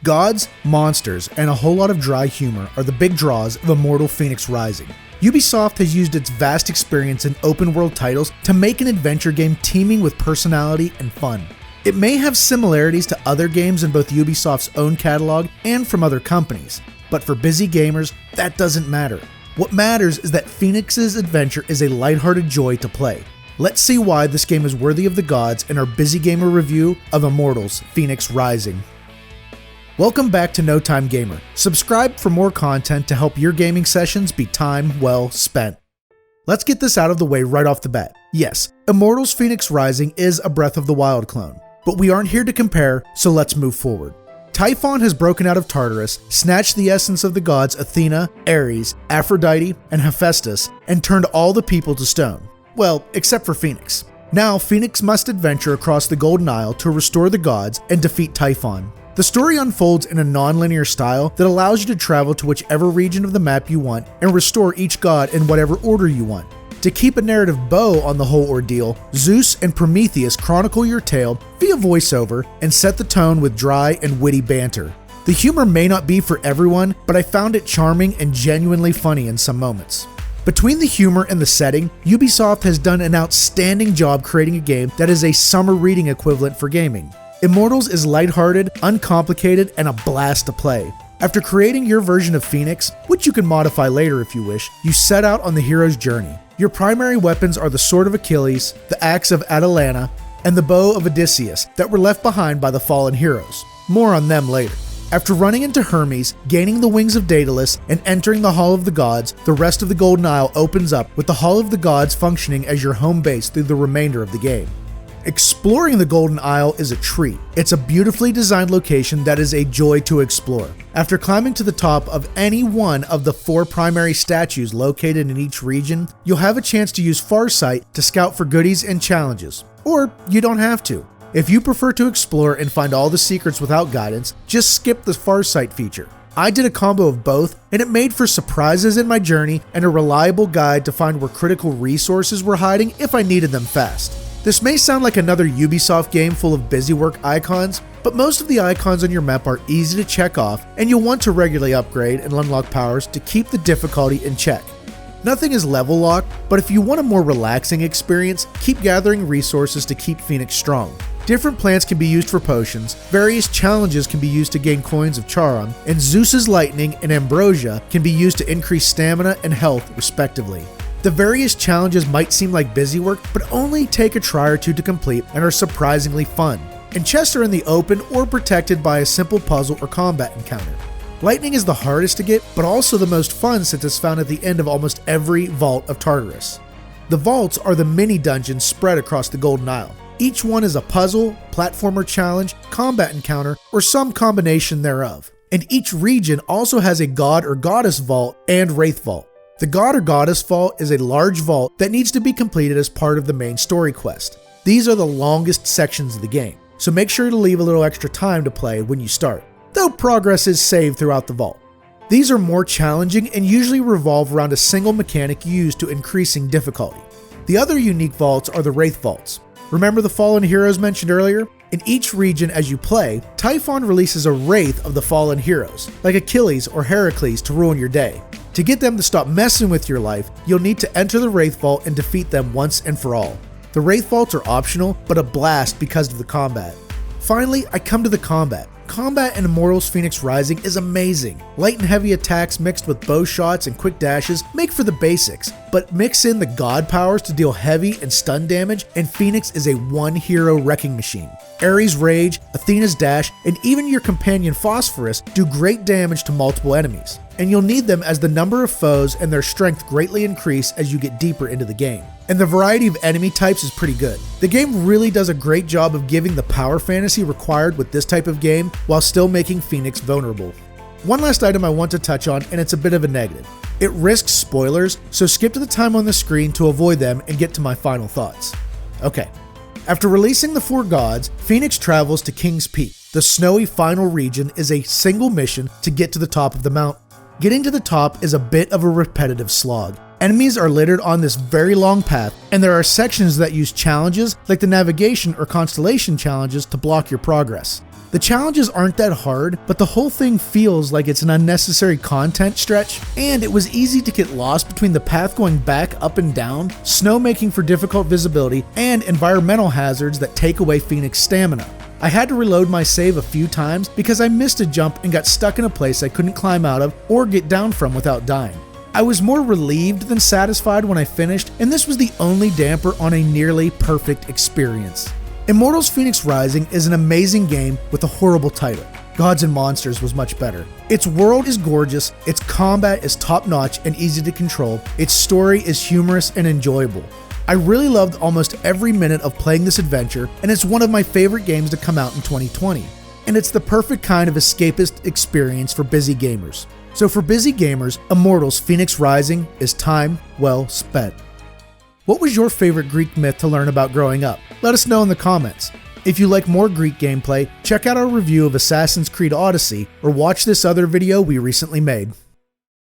Gods, monsters, and a whole lot of dry humor are the big draws of Immortals Fenyx Rising. Ubisoft has used its vast experience in open world titles to make an adventure game teeming with personality and fun. It may have similarities to other games in both Ubisoft's own catalog and from other companies, but for busy gamers, that doesn't matter. What matters is that Fenyx's adventure is a lighthearted joy to play. Let's see why this game is worthy of the gods in our busy gamer review of Immortals Fenyx Rising. Welcome back to No Time Gamer. Subscribe for more content to help your gaming sessions be time well spent. Let's get this out of the way right off the bat. Yes, Immortals Fenyx Rising is a Breath of the Wild clone, but we aren't here to compare, so let's move forward. Typhon has broken out of Tartarus, snatched the essence of the gods Athena, Ares, Aphrodite, and Hephaestus, and turned all the people to stone. Well, except for Fenyx. Now, Fenyx must adventure across the Golden Isle to restore the gods and defeat Typhon. The story unfolds in a non-linear style that allows you to travel to whichever region of the map you want and restore each god in whatever order you want. To keep a narrative bow on the whole ordeal, Zeus and Prometheus chronicle your tale via voiceover and set the tone with dry and witty banter. The humor may not be for everyone, but I found it charming and genuinely funny in some moments. Between the humor and the setting, Ubisoft has done an outstanding job creating a game that is a summer reading equivalent for gaming. Immortals is lighthearted, uncomplicated, and a blast to play. After creating your version of Fenyx, which you can modify later if you wish, you set out on the hero's journey. Your primary weapons are the Sword of Achilles, the Axe of Atalanta, and the Bow of Odysseus that were left behind by the fallen heroes. More on them later. After running into Hermes, gaining the wings of Daedalus, and entering the Hall of the Gods, the rest of the Golden Isle opens up with the Hall of the Gods functioning as your home base through the remainder of the game. Exploring the Golden Isle is a treat. It's a beautifully designed location that is a joy to explore. After climbing to the top of any one of the 4 primary statues located in each region, you'll have a chance to use Farsight to scout for goodies and challenges. Or you don't have to. If you prefer to explore and find all the secrets without guidance, just skip the Farsight feature. I did a combo of both, and it made for surprises in my journey and a reliable guide to find where critical resources were hiding if I needed them fast. This may sound like another Ubisoft game full of busywork icons, but most of the icons on your map are easy to check off, and you'll want to regularly upgrade and unlock powers to keep the difficulty in check. Nothing is level locked, but if you want a more relaxing experience, keep gathering resources to keep Fenyx strong. Different plants can be used for potions, various challenges can be used to gain coins of Charon, and Zeus's lightning and ambrosia can be used to increase stamina and health respectively. The various challenges might seem like busy work, but only take a try or two to complete and are surprisingly fun. And chests are in the open or protected by a simple puzzle or combat encounter. Lightning is the hardest to get, but also the most fun since it's found at the end of almost every Vault of Tartarus. The vaults are the mini dungeons spread across the Golden Isle. Each one is a puzzle, platformer challenge, combat encounter, or some combination thereof. And each region also has a god or goddess vault and wraith vault. The God or Goddess Vault is a large vault that needs to be completed as part of the main story quest. These are the longest sections of the game, so make sure to leave a little extra time to play when you start, though progress is saved throughout the vault. These are more challenging and usually revolve around a single mechanic used to increasing difficulty. The other unique vaults are the Wraith Vaults. Remember the fallen heroes mentioned earlier? In each region as you play, Typhon releases a wraith of the fallen heroes, like Achilles or Heracles, to ruin your day. To get them to stop messing with your life, you'll need to enter the Wraith Vault and defeat them once and for all. The Wraith Vaults are optional, but a blast because of the combat. Finally, I come to the combat. Combat in Immortals Fenyx Rising is amazing. Light and heavy attacks mixed with bow shots and quick dashes make for the basics, but mix in the god powers to deal heavy and stun damage, and Fenyx is a one-hero wrecking machine. Ares' Rage, Athena's Dash, and even your companion Phosphorus do great damage to multiple enemies, and you'll need them as the number of foes and their strength greatly increase as you get deeper into the game. And the variety of enemy types is pretty good. The game really does a great job of giving the power fantasy required with this type of game while still making Fenyx vulnerable. One last item I want to touch on, and it's a bit of a negative. It risks spoilers, so skip to the time on the screen to avoid them and get to my final thoughts. Okay. After releasing the 4 gods, Fenyx travels to King's Peak. The snowy final region is a single mission to get to the top of the mountain. Getting to the top is a bit of a repetitive slog. Enemies are littered on this very long path, and there are sections that use challenges like the navigation or constellation challenges to block your progress. The challenges aren't that hard, but the whole thing feels like it's an unnecessary content stretch, and it was easy to get lost between the path going back, up, and down, snow making for difficult visibility, and environmental hazards that take away Fenyx stamina. I had to reload my save a few times because I missed a jump and got stuck in a place I couldn't climb out of or get down from without dying. I was more relieved than satisfied when I finished, and this was the only damper on a nearly perfect experience. Immortals Fenyx Rising is an amazing game with a horrible title. Gods and Monsters was much better. Its world is gorgeous, its combat is top-notch and easy to control, its story is humorous and enjoyable. I really loved almost every minute of playing this adventure, and it's one of my favorite games to come out in 2020. And it's the perfect kind of escapist experience for busy gamers. So for busy gamers, Immortals Fenyx Rising is time well spent. What was your favorite Greek myth to learn about growing up? Let us know in the comments. If you like more Greek gameplay, check out our review of Assassin's Creed Odyssey or watch this other video we recently made.